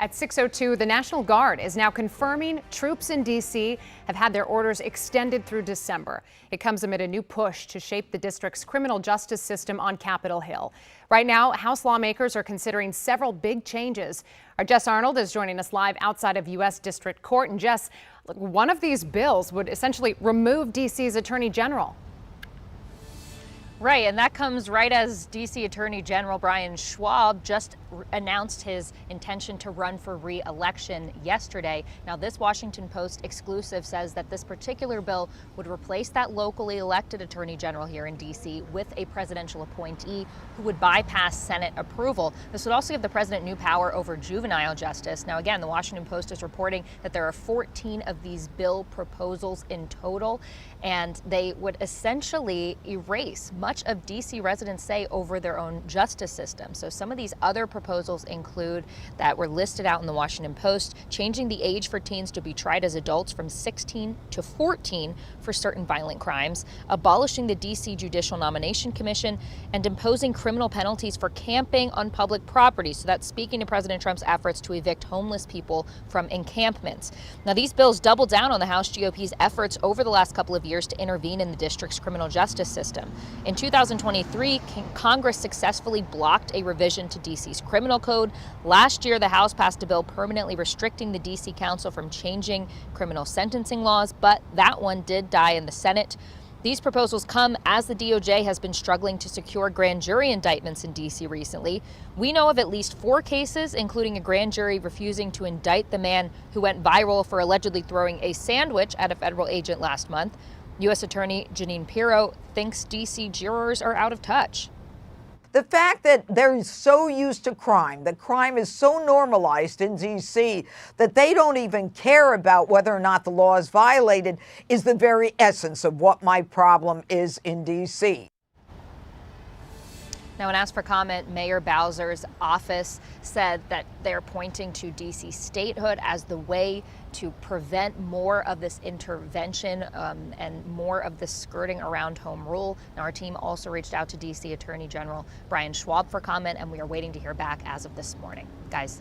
At 6:02, the National Guard is now confirming troops in D.C. have had their orders extended through December. It comes amid a new push to shape the district's criminal justice system on Capitol Hill. Right now, House lawmakers are considering several big changes. Our Jess Arnold is joining us live outside of U.S. District Court. And Jess, one of these bills would essentially remove D.C.'s Attorney General. Right, and that comes right as D.C. Attorney General Brian Schwab just announced his intention to run for re-election yesterday. Now, this Washington Post exclusive says that this particular bill would replace that locally elected Attorney General here in D.C. with a presidential appointee who would bypass Senate approval. This would also give the president new power over juvenile justice. Now, again, the Washington Post is reporting that there are 14 of these bill proposals in total, and they would essentially erase much of D.C. residents' say over their own justice system. So some of these other proposals include that were listed out in the Washington Post, changing the age for teens to be tried as adults from 16 to 14 for certain violent crimes, abolishing the D.C. Judicial Nomination Commission, and imposing criminal penalties for camping on public property. So that's speaking to President Trump's efforts to evict homeless people from encampments. Now, these bills double down on the House GOP's efforts over the last couple of years to intervene in the district's criminal justice system. In 2023, Congress successfully blocked a revision to D.C.'s criminal code. Last year, the House passed a bill permanently restricting the D.C. Council from changing criminal sentencing laws, but that one did die in the Senate. These proposals come as the DOJ has been struggling to secure grand jury indictments in D.C. recently. We know of at least 4 cases, including a grand jury refusing to indict the man who went viral for allegedly throwing a sandwich at a federal agent last month. U.S. Attorney Jeanine Pirro thinks D.C. jurors are out of touch. The fact that they're so used to crime, that crime is so normalized in D.C. that they don't even care about whether or not the law is violated is the very essence of what my problem is in D.C. Now, when asked for comment, Mayor Bowser's office said that they're pointing to D.C. statehood as the way to prevent more of this intervention and more of the skirting around home rule. Now, our team also reached out to D.C. Attorney General Brian Schwab for comment, and we are waiting to hear back as of this morning. Guys.